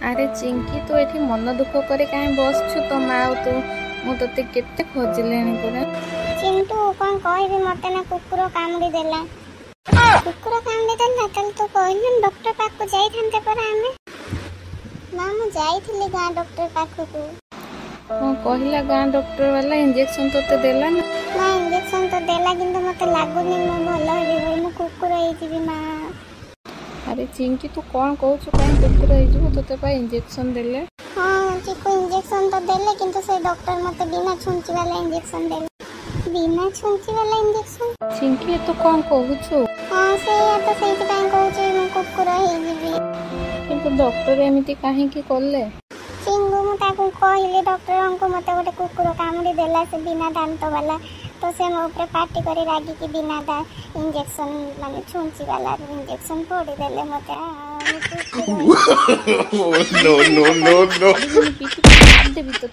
अरे चिंकी तू एठी मन दुख करे काहे बसछु तो माँ तू मु तते केते खोजलेनी पूरा। चिंटू कौन कहबी मते ना कुकुर कामुड़ी देला। कुकुर कामुड़ी देला तल तो कहलन डॉक्टर पाक को जाई थानते पर हमें ना मु जाईथिली गां डॉक्टर पाक को। हां कहिला गां डॉक्टर वाला इंजेक्शन तो देला ना। ना इंजेक्शन तो देला किंतु मते लागुनी मु भलो हेबी मु कुकुर होई जीवी मां। अरे चिंकी तू कौन कहू कहीं कुकुर होते पे इंजेक्शन देले। हाँ चिकू इंजेक्शन तो देले किंतु से डॉक्टर मते बिना छुंची वाला इंजेक्शन देले। बिना छुंची वाला इंजेक्शन चिंकी तो कौन कहू हाँ से या तो सेति काई कहू मु कुकुर होई जीवी किंतु डॉक्टर एमिति काहे की करले। चिंगू मु ताकू कहले डॉक्टर हमको मते गोटे कुकुर कामुड़ी देला से बिना दांत वाला तो से मो ऊपर पार्टी करी रागी की बिना दा इंजेक्शन माने छुंची वाला इंजेक्शन फोड़ी देले मते नो नो नो नो देवी तो